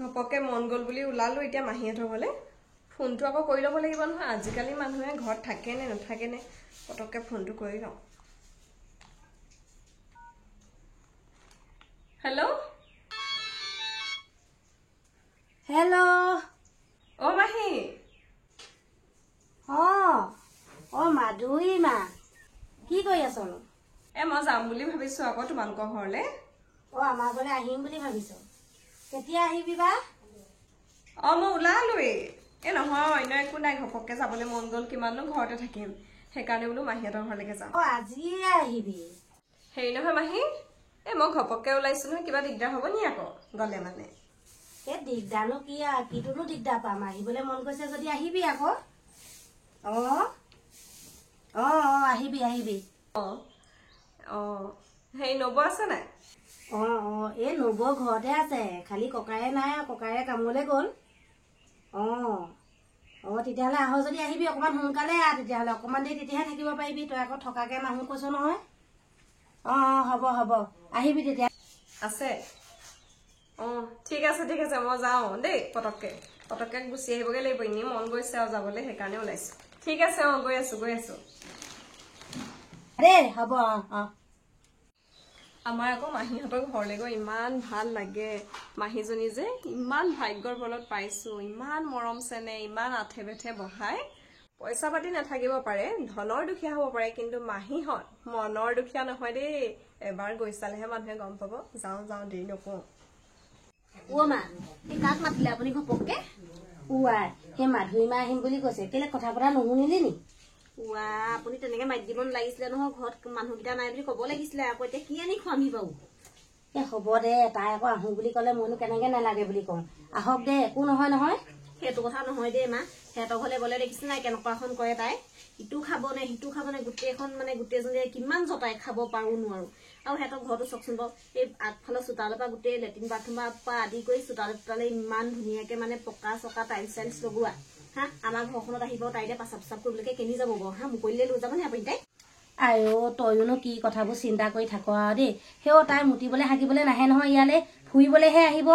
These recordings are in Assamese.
ঘপকে মন গল বুলি ওলালো এতিয়া মাহীহঁতৰ ঘৰলে ফোনটো আকৌ কৰি ল'ব লাগিব নহয় আজিকালি মানুহে ঘৰত থাকে নে নাথাকে নে পটককে ফোনটো কৰি লওঁ হেল্ল' হেল্ল' অ মাহী অ মাধুৰী মা কি কৰি আছনো মই যাম বুলি ভাবিছো আকৌ তোমালোকৰ ঘৰলে আমাৰ ঘৰলে আহিম বুলি ভাবিছ কেতিয়া আহিবি বা মই ওলালোৱে নহয় অন্য একো নাই ঘপককে যাবলৈ মন গ'ল কিমাননো ঘৰতে থাকিম সেইকাৰণে বোলো মাহীহঁতৰ ঘৰলৈকে যাম আজিয়ে আহিবি হেৰি নহয় মাহী মই ঘপককে ওলাইছো নহয় কিবা দিগদাৰ হ'ব নি আকৌ গ'লে মানে দিগদাৰনো কি আৰু কিটোনো দিগদাৰ পাম আহিবলৈ মন গৈছে যদি আহিবি আকৌ আহিবি হেৰি নব আছে নাই এই নবৌ ঘৰতে আছে খালি ককায়ে নাই আৰু ককায়ে কামলৈ গ'ল তেতিয়াহ'লে আহ যদি আহিবি অকমান সোনকালে তেতিয়াহ'লে অকমান দেৰি তেতিয়াহে থাকিব পাৰিবি তই আকৌ থকাকে নাহো কৈছ নহয় হ'ব আহিবি তেতিয়া আছে ঠিক আছে মই যাওঁ দেই পটককে গুচি আহিবগে লাগিব এনেই মন গৈছে আৰু যাবলৈ সেইকাৰণে ওলাইছো ঠিক আছে গৈ আছো হ'ব আমাৰ আকৌ মাহীহঁতৰ ঘৰলৈ গৈ ইমান ভাল লাগে মাহীজনী যে ইমান ভাগ্যৰ বলত পাইছো ইমান মৰম চেনে ইমান আঠে বেঠে বহাই পইচা পাতি নাথাকিব পাৰে ধনৰ দুখীয়া হ'ব পাৰে কিন্তু মাহীহঁত মনৰ দুখীয়া নহয় দেই এবাৰ গৈ চালেহে মানুহে গম পাব যাওঁ দেৰি নকওঁ মা কাক মাতিলে আপুনি ঘপককে সেই মাধুৰী মা আহিম বুলি কৈছে কেলে কথা পতা নুশুনিলি নি আপুনি তেনেকে মাতি দিব লাগিছিলে নহয় ঘৰত মানুহকেইটা নাই বুলি কব লাগিছিলে আকৌ এতিয়া কি আনি খুৱামহি বাৰু হ'ব দে তাই আকৌ আহো বুলি কলে মইনো কেনেকে নালাগে বুলি কওঁ আহক দে একো নহয় সেইটো কথা নহয় দেই মা সিহঁতৰ ঘৰলে গলে দেখিছে নাই কেনেকুৱাখন কৰে তাই ইটো খাব নে সিটো খাব নে গোটেইখন মানে গোটেইজনীয়ে কিমান জতাই খাব পাৰো নোৱাৰো আৰু সিহঁতৰ ঘৰতো চাওকচোন বাৰু এই আগফালৰ চোতালৰ পৰা গোটেই লেট্ৰিন বাথৰুমৰ পৰা আদি কৰি চোতালে ইমান ধুনীয়াকে মানে পকা চকা টাইলছ লগোৱা আমাৰ ঘৰখনত আহিব তাইলে পাচাব কৰিবলৈকে কেনি যাব বাৰু মুকলিলে লৈ যাব নে আপুনি তাই তইনো কি কথাবোৰ চিন্তা কৰি থাক আৰু দেই তাই মুতিবলৈ হাগিবলৈ নাহে নহয় ইয়ালে ফুৰিবলৈহে আহিব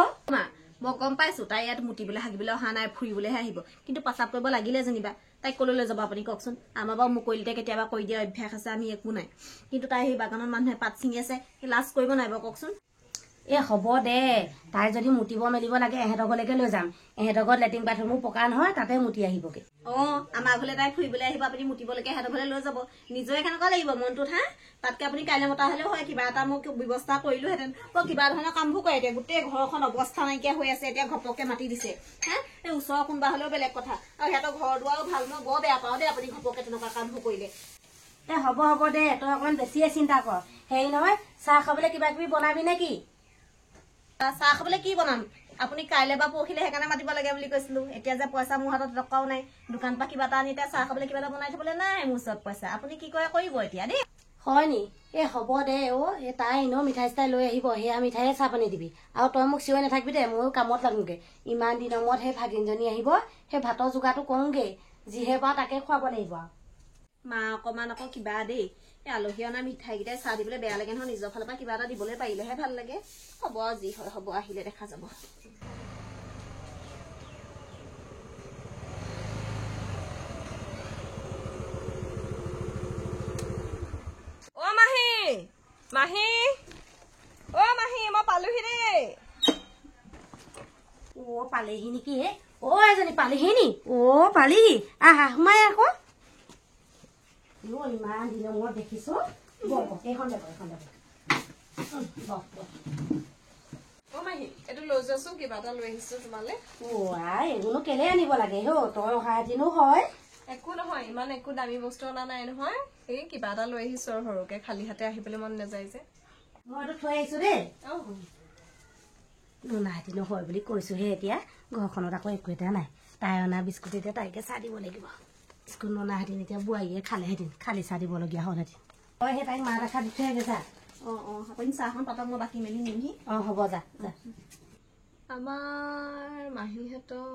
মই গম পাইছো তাই ইয়াত মুতিবলৈ হাগিবলৈ অহা নাই ফুৰিবলৈহে আহিব কিন্তু পাচাব কৰিব লাগিলে যেনিবা তাইক কলৈ লৈ যাব আপুনি কওকচোন আমাৰ বাৰু মুকলিতে কেতিয়াবা কৰি দিয়া অভ্যাস আছে আমি একো নাই কিন্তু তাই সেই বাগানত মানুহে পাত ছিঙি আছে লাজ কৰিব নাই বাৰু কওকচোন হ'ব দে তাই যদি মুতিব মেলিব লাগে এহেঁতৰ ঘৰলৈকে লৈ যাম এহেঁতৰ ঘৰত লেট্ৰিন বাথৰুমো পকা নহয় তাতে মুতি আহিবগে আমাৰ ঘৰলে তাই ফুৰিবলৈ আহিব আপুনি মুতিবলৈকে এহেঁতৰ ঘৰলৈ লৈ যাব নিজৰে কেনেকুৱা লাগিব মনটোত তাতকে আপুনি কাইলৈ মতা হলেও হয় কিবা এটা মোক ব্যৱস্থা কৰিলোহেঁতেন কিবা ধৰণৰ কামবোৰ কৰে এতিয়া গোটেই ঘৰখন অৱস্থা নাইকিয়া হৈ আছে এতিয়া ঘপককে মাতি দিছে এই ওচৰৰ কোনোবা হলেও বেলেগ কথা আৰু সিহঁতৰ ঘৰ দুৱাৰো ভাল মই বৰ বেয়া পাওঁ দেই আপুনি ঘপককে তেনেকুৱা কামবোৰ কৰিলে হ'ব দে তই অকমান বেছিয়ে চিন্তা কৰ হেৰি নহয় চাহ খাবলৈ কিবা কিবি বনাবি নে কি চাহ খাবলৈ কি বনাম আপুনি কাইলৈ বা পৰহিলে সেইকাৰণে মাতিব লাগে বুলি কৈছিলো এতিয়া যে পইচা মোৰ হাতত টকাও নাই দোকান পৰা কিবা এটা আনি চাহ খাবলৈ কিবা এটা বনাই থবলৈ নাই মোৰ ওচৰত পইচা আপুনি কি কৰে কৰিব এতিয়া দেই হয় নি হ'ব দে তাই এনেও মিঠাই চিঠাই লৈ আহিব সেয়া মিঠাইয়ে চাহ পানী দিবি আৰু তই মোক চিঞৰি নাথাকিবি দে ময়ো কামত লাগোগে ইমান দিনৰ মূৰত সেই ভাগিনজনী আহিব সেই ভাতৰ যোগাৰটো কৰোগে যিহে পাওঁ তাকে খুৱাব লাগিব মা অকমান আকৌ কিবা দেই আলহী অনা মিঠাই কেইটাই চাহ দিবলৈ বেয়া লাগে নহয় নিজৰ ফালৰ পৰা কিবা এটা দিবলৈ পাৰিলেহে ভাল লাগে হ'ব যি হয় হ'ব আহিলে দেখা যাব মাহী মই পালোহি দেই পালেহি নেকি এজনী পালেহি নি পালিহি আহা সোমাই আকৌ ইমান দিনৰ মূৰত দেখিছো এইখন মাহী এইটো লৈ যোৱাচোন কিবা এটা লৈ আহিছো তোমালে এইবোৰনো কেলে আনিব লাগে তই অহা দিনো হয় একো নহয় ইমান একো দামী বস্তু অনা নাই নহয় এই কিবা এটা লৈ আহিছো আৰু সৰুকে খালী হাতে আহিবলৈ মন নাযায় যে মই এইটো থৈ আহিছো দেই নোনাহেঁতিনো হয় বুলি কৈছোহে এতিয়া ঘৰখনত আকৌ একো এটা নাই তাই অনা বিস্কুট এতিয়া তাইকে চাহ দিব লাগিব বিস্কুট ননাহেঁতেন এতিয়া বোৱাৰীয়ে খালেহেঁতেন খালি চাহ দিবলগীয়া হ'লহেঁতেন সেই তাইক মাৰ দেখা দি থৈ আগে যা আপুনি চাহখন পাতক মই বাকি মেলি নিমহি হ'ব যা আমাৰ মাহীহঁতৰ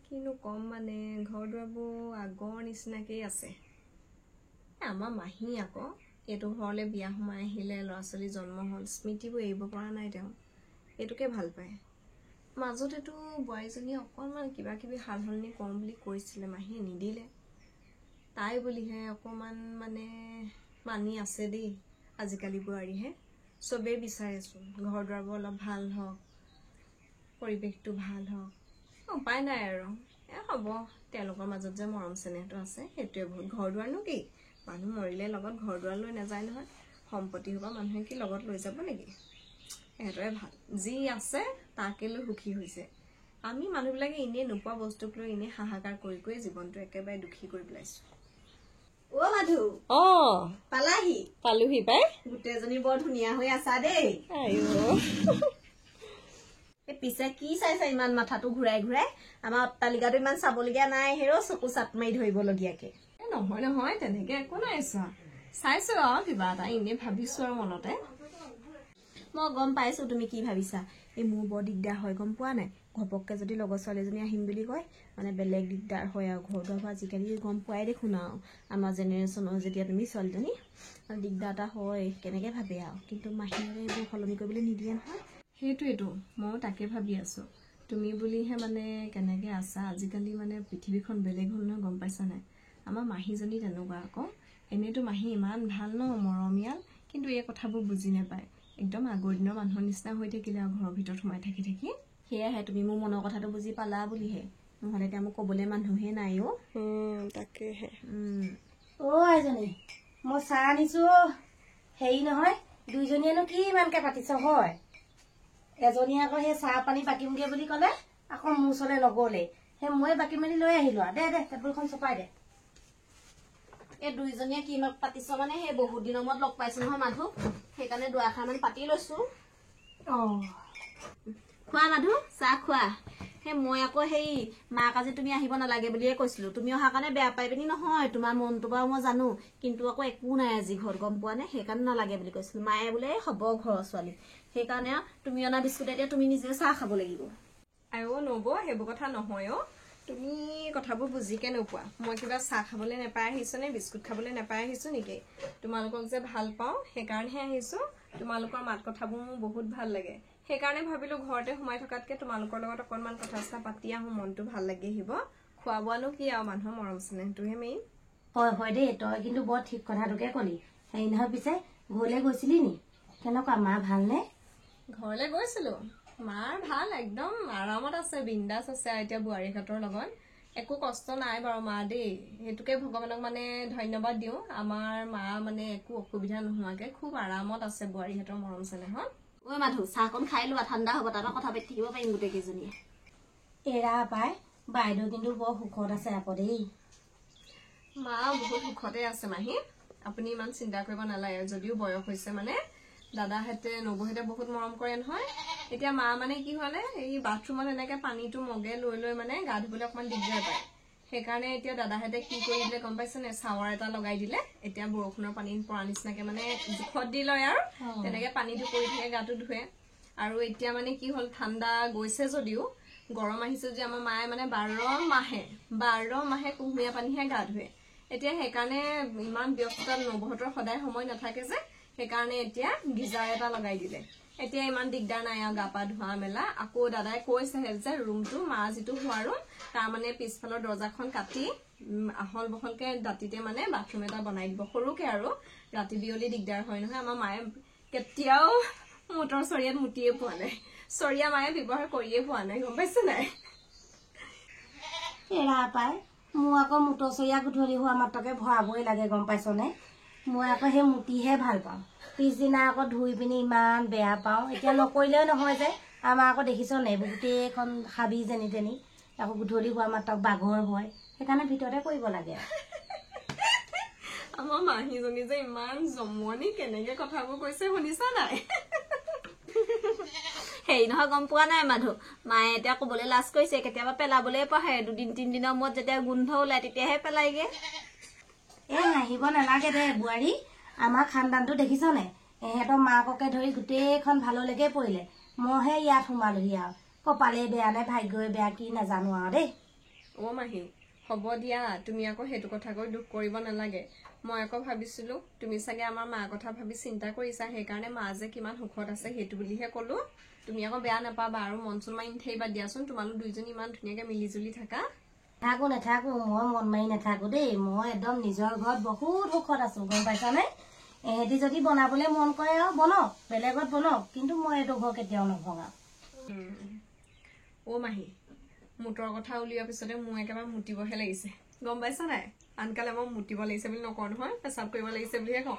কিনো কম মানে ঘৰ দুৱাৰবোৰ আগৰ নিচিনাকেই আছে আমাৰ মাহী আকৌ এইটো ঘৰলৈ বিয়া সোমাই আহিলে ল'ৰা ছোৱালী জন্ম হ'ল স্মৃতিবোৰ এৰিব পৰা নাই তেওঁ এইটোকে ভাল পায় মাজতেতো বোৱাৰীজনী অকণমান কিবা কিবি সালসলনি কৰোঁ বুলি কৈছিলে, মাহীয়ে নিদিলে। তাই বুলিহে অকণমান মানে মানি আছে দেই। আজিকালি বোৱাৰীহে চবেই বিচাৰেচোন ঘৰ দুৱাৰবোৰ অলপ ভাল হওক, পৰিৱেশটো ভাল হওক। উপায় নাই আৰু হ'ব, তেওঁলোকৰ মাজত যে মৰম চেনেহটো আছে সেইটোৱে বহুত। ঘৰ দুৱাৰনো কি, মানুহ মৰিলে লগত ঘৰ দুৱাৰ লৈ নাযায় নহয়। সম্পত্তি হোৱা মানুহে কি লগত লৈ যাব নেকি? সিহঁতৰে ভাল, যি আছে তাকে লৈ সুখী হৈছে। আমি মানুহবিলাকে এনেই নোপোৱা বস্তুক লৈ এনেই হাহাকাৰ কৰি কৰি জীৱনটো একেবাৰে দুখী কৰি পেলাইছো। অ মাধু, পালাহি? পালোহি পাই। গোটেইজনী বৰ ধুনীয়া হৈ আছা দেই। পিছে কি চাইছা ইমান মাথাটো ঘূৰাই ঘূৰাই? আমাৰ অট্টালিকাটো ইমান চাবলগীয়া নাই, হেৰৌ চকু চাপ মাৰি ধৰিবলগীয়াকে। নহয় নহয়, তেনেকে একো নাই চোৱা। চাইছো আৰু কিবা এটা এনেই ভাবিছো আৰু মনতে। মই গম পাইছো তুমি কি ভাবিছা। এই মোৰ বৰ দিগদাৰ হয় গম পোৱা নাই। ঘপককে যদি লগৰ ছোৱালীজনী আহিম বুলি কয় মানে বেলেগ দিগদাৰ হয় আৰু। ঘৰ দুৱাৰ আজিকালি গম পোৱাই দেখোন আৰু আমাৰ জেনেৰেশ্যনৰ যেতিয়া তুমি ছোৱালীজনী দিগদাৰ এটা হয়, কেনেকে ভাবে আৰু। কিন্তু মাহীয়ে এইবোৰ সলনি কৰিবলৈ নিদিয়ে নহয়। সেইটোৱেতো ময়ো তাকে ভাবি আছো। তুমি বুলিহে মানে কেনেকে আছা। আজিকালি মানে পৃথিৱীখন বেলেগ হ'ল নহয়, গম পাইছা নাই? আমাৰ মাহীজনী তেনেকুৱা আকৌ। এনেইতো মাহী ইমান ভাল ন, মৰমীয়াল, কিন্তু এই কথাবোৰ বুজি নাপায়। একদম আগৰ দিনৰ মানুহৰ নিচিনা হৈ থাকিলে আৰু ঘৰৰ ভিতৰত সোমাই থাকি থাকি। সেয়াহে, তুমি মোৰ মনৰ কথাটো বুজি পালা বুলিহে, নহ'লে এতিয়া মোক ক'বলৈ মানুহে নাই অ। তাকেহে। এজনী মই চাহ আনিছো। হেৰি নহয়, দুইজনীয়েনো কি ইমানকে পাতিছ হয়? এজনীয়ে আকৌ সেই চাহ পানী বাকিমগে বুলি ক'লে, আকৌ মোৰ ওচৰলৈ নগ'লেই। সেই ময়ে বাকি মেলি লৈ আহিলো আৰু। দে টেবুলখন চপাই দে। এই দুইজনীয়ে কি পাতিছ মানে, সেই বহুত দিনৰ মূৰত লগ পাইছো নহয় মাধু, সেইকাৰণে দুআষাৰমান পাতি লৈছো। খোৱা মাধু, চাহ খোৱা। সেই মই আকৌ সেই মাক আজি তুমি আহিব নালাগে বুলিয়ে কৈছিলো। তুমি অহাৰ কাৰণে বেয়া পাই পিনি নহয়, তোমাৰ মনটো বাৰু মই জানো, কিন্তু আকৌ একো নাই আজি ঘৰত গম পোৱা নে, সেইকাৰণে নালাগে বুলি কৈছিলো। মায়ে বোলে হ'ব ঘৰৰ ছোৱালী, সেইকাৰণে তুমি অনা বিস্কুট এতিয়া তুমি নিজে চাহ খাব লাগিব। নব, সেইবোৰ কথা নহয় অ। তুমি কথাবোৰ বুজিকে নোপোৱা। মই কিবা চাহ খাবলৈ নেপাই আহিছো নে বিস্কুট খাবলৈ নেপাই আহিছো নেকি? তোমালোকক যে ভাল পাওঁ সেইকাৰণেহে আহিছো। তোমালোকৰ মাত কথাবোৰ মোৰ বহুত ভাল লাগে, সেইকাৰণে ভাবিলো ঘৰতে সোমাই থকাতকে তোমালোকৰ লগত অকনমান কথা চথা পাতি আহো, মনটো ভাল লাগি আহিব। খোৱা বোৱানো কি আৰু, মানুহৰ মৰম চেনেহটোহে মেইন। হয় দেই, তই কিন্তু বৰ ঠিক কথাটোকে কলি। হেৰি নহয়, পিছে ঘৰলৈ গৈছিলি নি? কেনেকুৱা, মা ভালনে? ঘৰলৈ গৈছিলো, মাৰ ভাল, একদম আৰামত আছে, বিন্দাছ আছে এতিয়া বোৱাৰীহঁতৰ লগত। একো কষ্ট নাই বাৰু মা দেই, সেইটোকে ভগৱানক মানে ধন্যবাদ দিওঁ। আমাৰ মা মানে একো অসুবিধা নোহোৱাকে খুব আৰামত আছে বোৱাৰীহঁতৰ মৰম চেনেহত। মাধু, চাহকণ খাই লোৱা, ঠাণ্ডা হ'ব, তাৰপৰা কথা পাতি থাকিব পাৰিম গোটেই কেইজনীয়ে। এৰা পাই, বাইদেউ কিন্তু বৰ সুখত আছে আকৌ দেই। মা বহুত সুখতে আছে মাহী, আপুনি ইমান চিন্তা কৰিব নালাগে। যদিও বয়স হৈছে মানে, দাদাহেঁতে নবৌহেঁতে বহুত মৰম কৰে নহয়। এতিয়া মা মানে কি হলে, এই বাথৰুমত এনেকে পানীটো মগে লৈ লৈ মানে গা ধুবলৈ অকমান দিগদাৰ পায়। সেইকাৰণে এতিয়া দাদাহেঁতে কি কৰি দিলে গম পাইছে নে, চাৱাৰ এটা লগাই দিলে। এতিয়া বৰষুণৰ পানী পৰা নিচিনাকে মানে জোখত দি লয় আৰু তেনেকে পানীটো পৰি থাকে, গাটো ধুৱে। আৰু এতিয়া মানে কি হ'ল, ঠাণ্ডা গৈছে যদিও গৰম আহিছে যে আমাৰ মায়ে মানে 12 মাহে কুহুমীয়া পানীহে গা ধুৱে। এতিয়া সেইকাৰণে ইমান ব্যস্ত, নবৌহঁতৰ সদায় সময় নাথাকে যে, সেইকাৰণে এতিয়া গিজাৰ এটা লগাই দিলে। এতিয়া ইমান দিগদাৰ নাই আৰু গা পা ধোৱা মেলা। আকৌ দাদাই কৈছেহে যে ৰুমটো, মা যিটো শোৱা ৰুম, তাৰ মানে পিছফালৰ দৰ্জাখন কাটি আহল বহলকে দাঁতিতে মানে বাথৰুম এটা বনাই দিব, সৰুকে আৰু। ৰাতি বিয়লি দিগদাৰ হয় নহয়। আমাৰ মায়ে কেতিয়াও মটৰ চৰিয়াত মুতিয়ে পোৱা নাই, চৰিয়া মায়ে ব্যৱহাৰ কৰিয়ে পোৱা নাই, গম পাইছে নাই? এৰা পাই, মোৰ আকৌ মুতচৰীয়া গধূলি হোৱা মাত্ৰকে ভৰাবই লাগে গম পাইছনে। মই আকৌ সেই মুতিহে ভাল পাওঁ, পিছদিনা আকৌ ধুই পিনি ইমান বেয়া পাওঁ। এতিয়া নকৰিলেও নহয় যে, আমাৰ আকৌ দেখিছ নাই গোটেইখন হাবি যেনি তেনি, আকৌ গধূলি হোৱা মাত্ৰক বাঘৰ ভয়, সেইকাৰণে ভিতৰতে কৰিব লাগে। আমাৰ মাহীজনী যে ইমান জমনি, কেনেকে কথাবোৰ কৈছে শুনিছা নাই? হেৰি নহয়, গম পোৱা নাই মাধু, মায়ে এতিয়া কবলৈ লাজ কৰিছে, কেতিয়াবা পেলাবলৈ পাহৰে। 2-3 দিনৰ মূৰত যেতিয়া গোন্ধ ওলাই তেতিয়াহে পেলাইগে। হাঁহিব নালাগে দে বোৱাৰী, আমাৰ খানদানটো দেখিছ নে? এহেঁতৰ মাককে ধৰি গোটেইখন ভাললৈকে পৰিলে, মইহে ইয়াত সোমালোহি আৰু। কপালে বেয়া নে ভাগ্যই বেয়া কি নাজানো আৰু দেই। মাহী হ'ব দিয়া, তুমি আকৌ সেইটো কথা কৈ দুখ কৰিব নালাগে। মই আকৌ ভাবিছিলো তুমি চাগে আমাৰ মাৰ কথা ভাবি চিন্তা কৰিছা, সেইকাৰণে মা যে কিমান সুখত আছে সেইটো বুলিহে কলো। তুমি আকৌ বেয়া নাপাবা আৰু মন চন মাৰি নাথাকিবা দিয়াচোন তোমালোক দুইজনী ইমান ধুনীয়াকে মিলি জুলি থাকা নাথাকো মই মন মাৰি নাথাকো দেই মই একদম নিজৰ ঘৰত বহুত সুখত আছো গম পাইছানে এহেঁতি যদি বনাবলৈ মন কৰে আৰু বনক বেলেগত বনক কিন্তু মই এইটো ঘৰ কেতিয়াও নভঙা অ' মাহী মুঠৰ কথা উলিওৱাৰ পিছতে মোৰ একেবাৰে মুতিবহে লাগিছে গম পাইছা নাই আনকালে মই মুতিব লাগিছে বুলি নকওঁ নহয় পেচাব কৰিব লাগিছে বুলিহে কওঁ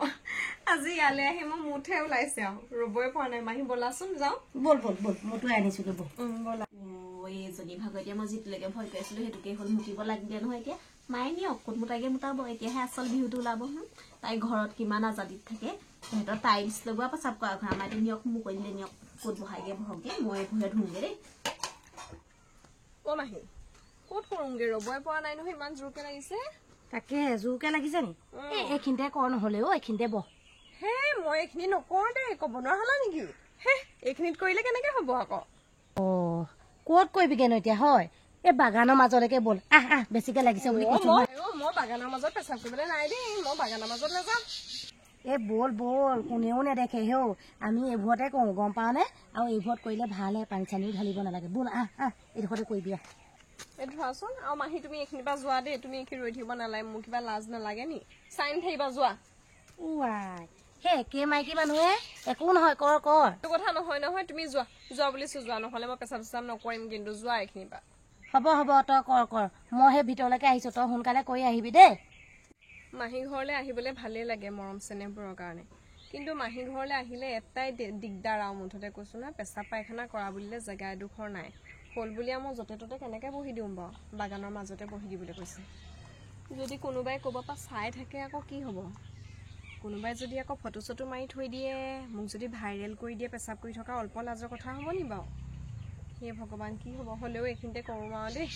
আজি ইয়ালৈ আহি মই মুঠহে ওলাইছে আৰু ৰবই পৰা নাই মাহী বলাচোন যাওঁ বল মইতো আনিছো বলা এইজনী ভাগৰ এতিয়া মই যিটোলৈকে ভয় কৰিছিলো সেইটোকে হ'ল মুতিব লাগিলে নহয় এতিয়া মায়ে নি অকণ মুতাকে মুতাব এতিয়াহে আচল বিহুটো ওলাব তাই ঘৰত কিমান আজাদিত থাকে সিহঁতৰ টাইলছ লগোৱা পেচাব কৰা ঘৰ আমাৰ নিয়ক মোক কৰিলে নিয়ক ক'ত বহাইগে বহকে মই ঘৰে ধুমগে দেই অ' মাহী ক'ত কৰোংগে ৰবই পৰা নাই নহয় ইমান জোৰকে লাগিছে তাকে জোৰকে লাগিছে নি এইখিনিতে কৰ নহ'লে এইখিনিতে বহ হে মই এইখিনি নকৰো দেই ক'ব নোৱাৰা হলা নেকি হে এইখিনিত কৰিলে কেনেকে হ'ব আকৌ ক'ত কৰিবিগেনো এতিয়া হয় এই বাগানৰ মাজলৈকে বল আহ বেছিকে লাগিছে বুলি কৈছো মই বাগানৰ মাজত পেচাব কৰিবলৈ নাই দেই মই বাগানৰ মাজত নাযাওঁ এই বল কোনেও নেদেখে হেও আমি এইবোৰতে কৰো গম পাও নে আৰু এইবোৰত কৰিলে ভালহে পানী চানীও ঢালিব নালাগে বল এইডোখৰতে কৰিবি এই ধৰাচোন আৰু মাহী তুমি এইখিনিৰ পৰা যোৱা দেই তুমি এইখিনি ৰৈ থাকিব নালাগে মোৰ কিবা লাজ নালাগে নি চাই নাথাকিবা যোৱা সেই একে মাইকী মানুহে একো নহয় কৰ এইটো কথা নহয় তুমি যোৱা বুলিছো যোৱা নহ'লে মই পেচাব চেচাব নকৰিম কিন্তু যোৱা এইখিনিৰ পৰা হ'ব তই কৰ মই সেই ভিতৰলৈকে আহিছো তই সোনকালে কৰি আহিবি দেই মাহী ঘৰলৈ আহিবলৈ ভালেই লাগে মৰম চেনেহবোৰৰ কাৰণে কিন্তু মাহী ঘৰলৈ আহিলে এটাই দিগদাৰ আৰু মুঠতে কৈছো না পেচাব পায়খানা কৰা বুলিলে জেগা এডোখৰ নাই হ'ল বুলিয়া মই য'তে ত'তে কেনেকৈ বহি দিওঁ বাৰু বাগানৰ মাজতে বহি দিবলৈ কৈছে যদি কোনোবাই ক'ৰবাৰ পৰা চাই থাকে আকৌ কি হ'ব কোনোবাই যদি আকৌ ফটো চটো মাৰি থৈ দিয়ে মোক যদি ভাইৰেল কৰি দিয়ে পেচাব কৰি থকা অল্প লাজৰ কথা হ'ব নি বাৰু হে ভগৱান কি হ'ব হ'লেও এইখিনিতে কৰোঁ আৰু দেই